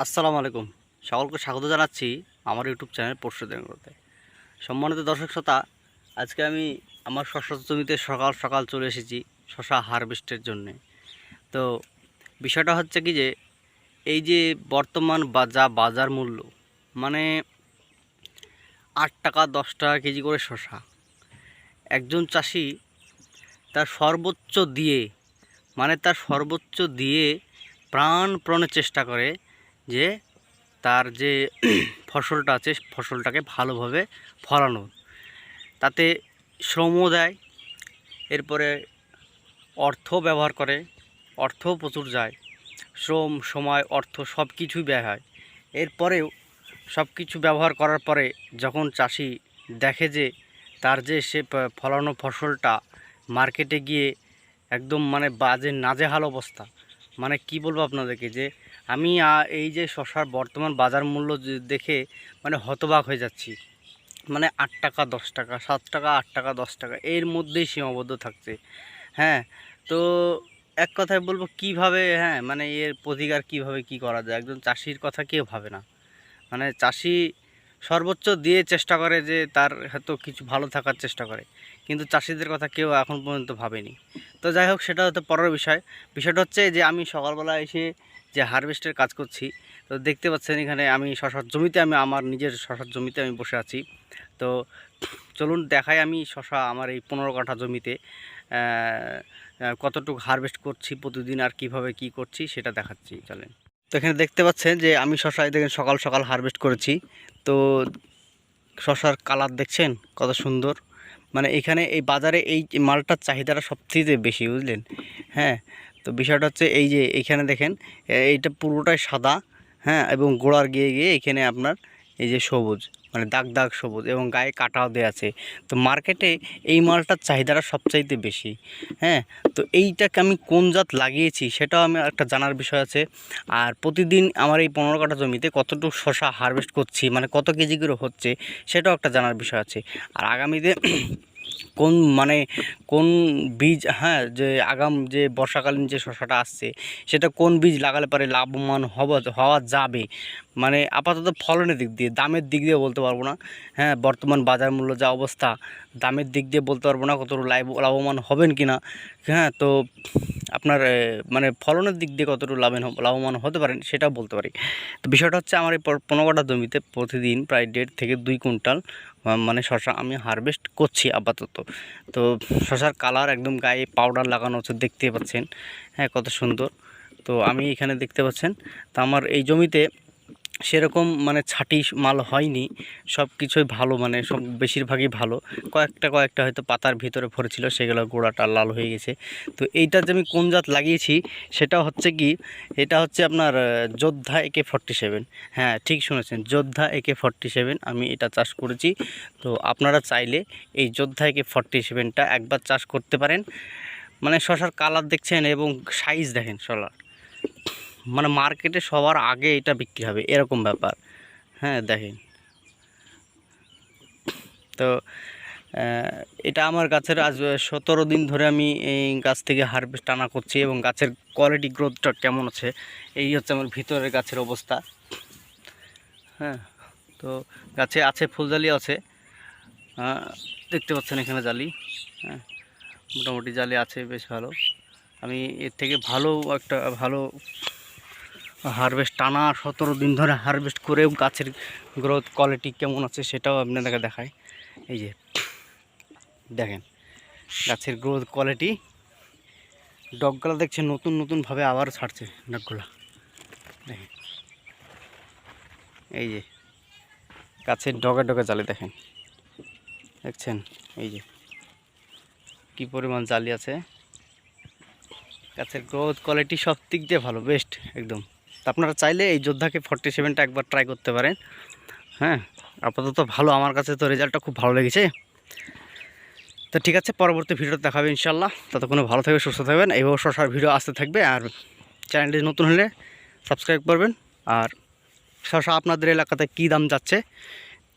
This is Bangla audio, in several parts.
আসসালামু আলাইকুম। সকলকে স্বাগত জানাচ্ছি আমার ইউটিউব চ্যানেল পরশুদিনগুলোতে। সম্মানিত দর্শক শ্রোতা, আজকে আমি আমার শস্য জমিতে সকাল সকাল চলে এসেছি শশা হারভেস্টের জন্যে। তো বিষয়টা হচ্ছে কি যে এই যে বর্তমান বাজার মূল্য, মানে 8 টাকা 10 টাকা কেজি করে শশা, একজন চাষি তার সর্বোচ্চ দিয়ে প্রাণপণে চেষ্টা করে যে তার যে ফসলটা আছে ফসলটাকে ভালোভাবে ফলানো। তাতে শ্রমও দেয়, এরপরে অর্থ ব্যবহার করে, অর্থও প্রচুর যায়। শ্রম, সময়, অর্থ সব কিছুই ব্যয় হয়। এরপরেও সব কিছু ব্যবহার করার পরে যখন চাষি দেখে যে তার যে সে ফলানো ফসলটা মার্কেটে গিয়ে একদম মানে বাজে নাজেহাল অবস্থা, মানে কি বলবো আপনাদেরকে, যে আমি এই যে শসার বর্তমান বাজার মূল্য দেখে মানে হতবাক হয়ে যাচ্ছি। মানে 8 টাকা 10 টাকা, 7 টাকা 8 টাকা 10 টাকা এর মধ্যেই সীমাবদ্ধ থাকছে। হ্যাঁ, তো এক কথায় বলবো কিভাবে, মানে এর প্রতিকার কিভাবে কি করা যায়, একজন চাষির কথা কেউ ভাবে না। মানে চাষি সর্বোচ্চ দিয়ে চেষ্টা করে যে তার হয়তো কিছু ভালো থাকার চেষ্টা করে, কিন্তু চাষিদের কথা কেউ এখন পর্যন্ত ভাবেনি। তো যাই হোক, সেটা হয়তো পরের বিষয়। বিষয়টা হচ্ছে যে আমি সকালবেলা এসে যে হারভেস্টের কাজ করছি, তো দেখতে পাচ্ছেন এখানে আমি শশার জমিতে, আমি আমার নিজের শশার জমিতে আমি বসে আছি। তো চলুন দেখাই আমি শশা আমার এই 15 কাঠা জমিতে কতটুকু হারভেস্ট করছি প্রতিদিন, আর কিভাবে কি করছি সেটা দেখাচ্ছি, চলেন। তো এখানে দেখতে পাচ্ছেন যে আমি শশা দেখেন সকাল সকাল হারভেস্ট করেছি। তো শশার কালার দেখছেন কত সুন্দর। মানে এখানে এই বাজারে এই মালটার চাহিদাটা সবচেয়ে বেশি, বুঝলেন। হ্যাঁ, তো বিষয়টা হচ্ছে এই যে এইখানে দেখেন এইটা পুরোটাই সাদা, হ্যাঁ, এবং গোড়ার গিয়ে গিয়ে এখানে আপনার এই যে সবুজ, মানে দাগ দাগ সবুজ, এবং গায়ে কাটাও দেওয়া আছে। তো মার্কেটে এই মালটার চাহিদাটা সবচাইতে বেশি। হ্যাঁ, তো এইটাকে আমি কোন জাত লাগিয়েছি সেটাও আমি একটা জানার বিষয় আছে। আর প্রতিদিন আমার এই 15 কাঠা জমিতে কতটুকু শশা হারভেস্ট করছি, মানে কত কেজি করে হচ্ছে সেটাও একটা জানার বিষয় আছে। আর আগামীতে কোন বীজ, হ্যাঁ, যে যে বর্ষাকালীন যে শশাটা আসছে সেটা কোন বীজ লাগালে পরে লাভবান হওয়া যাবে, মানে আপাতত ফলনের দিক দিয়ে, দামের দিক দিয়ে বলতে পারবো না। হ্যাঁ, বর্তমান বাজার মূল্য যা অবস্থা, দামের দিক দিয়ে বলতে পারবো না কতটুকু লাভবান হবেন কি না। হ্যাঁ, তো আপনার মানে ফলনের দিক দিয়ে কতটুকু লাভবান হতে পারেন সেটাও বলতে পারি। তো বিষয়টা হচ্ছে আমার এই 15 কাঠা জমিতে প্রতিদিন প্রায় 1.5 থেকে 2 কুইন্টাল মানে শশা আমি হারভেস্ট করছি আপাতত। তো শশার কালার একদম গায়ে পাউডার লাগানো হচ্ছে, দেখতে পাচ্ছেন। হ্যাঁ, কত সুন্দর। তো আমি এখানে দেখতে পাচ্ছেন, তো আমার এই জমিতে সেরকম মানে ছাটি মাল হয়নি, সব কিছুই ভালো, মানে সব বেশিরভাগই ভালো। কয়েকটা হয়তো পাতার ভিতরে ভরেছিল, সেগুলো গোড়াটা লাল হয়ে গেছে। তো এইটা যে আমি কোন জাত লাগিয়েছি সেটা হচ্ছে কি, এটা হচ্ছে আপনার যোদ্ধা AK-47। হ্যাঁ, ঠিক শুনেছেন, যোদ্ধা AK-47 আমি এটা চাষ করেছি। তো আপনারা চাইলে এই যোদ্ধা AK-47টা একবার চাষ করতে পারেন। মানে শশার কালার দেখছেন এবং সাইজ দেখেন শশার, মানে মার্কেটে সবার আগে এটা বিক্রি হবে এরকম ব্যাপার। হ্যাঁ, দেখেন। তো এটা আমার গাছের আজ 17 দিন ধরে আমি এই গাছ থেকে হারভেস্ট আনা করছি, এবং গাছের কোয়ালিটি গ্রোথটা কেমন আছে এই হচ্ছে আমার ভিতরের গাছের অবস্থা। হ্যাঁ, তো গাছে আছে ফুলজালি আছে, দেখতে পাচ্ছেন এখানে জালি। হ্যাঁ, মোটামুটি জালি আছে বেশ ভালো। আমি এর থেকে ভালো হারভেস্ট টানা 17 দিন ধরে হারভেস্ট করেও গাছের গ্রোথ কোয়ালিটি কেমন আছে সেটাও আপনাদেরকে দেখায়। এই যে দেখেন গাছের গ্রোথ কোয়ালিটি, ডগগুলো দেখছেন নতুনভাবে আবার ছাড়ছে ডগগুলো, দেখেন। এই যে গাছের ডগে জালি দেখেন, দেখছেন এই যে কী পরিমাণ জালি আছে। গাছের গ্রোথ কোয়ালিটি সব দিক দিয়ে ভালো, বেস্ট একদম। তো আপনারা চাইলে এই যোদ্ধাকে 47টা একবার ট্রাই করতে পারেন। হ্যাঁ, আপাতত ভালো, আমার কাছে তো রেজাল্টটা খুব ভালো লেগেছে। তো ঠিক আছে, পরবর্তী ভিডিও দেখাবে ইনশাল্লাহ। ততক্ষণে ভালো থাকবে, সুস্থ থাকবেন। এইভাবে শশার ভিডিও আসতে থাকবে। আর চ্যানেলটি নতুন হলে সাবস্ক্রাইব করবেন। আর শশা আপনাদের এলাকাতে কী দাম যাচ্ছে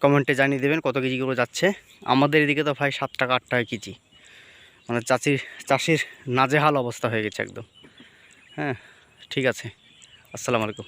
কমেন্টে জানিয়ে দেবেন, কত কেজি করে যাচ্ছে। আমাদের এদিকে তো ভাই 7 টাকা 8 টাকা কেজি, মানে চাষির নাজেহাল অবস্থা হয়ে গেছে একদম। হ্যাঁ, ঠিক আছে, আসসালামু আলাইকুম।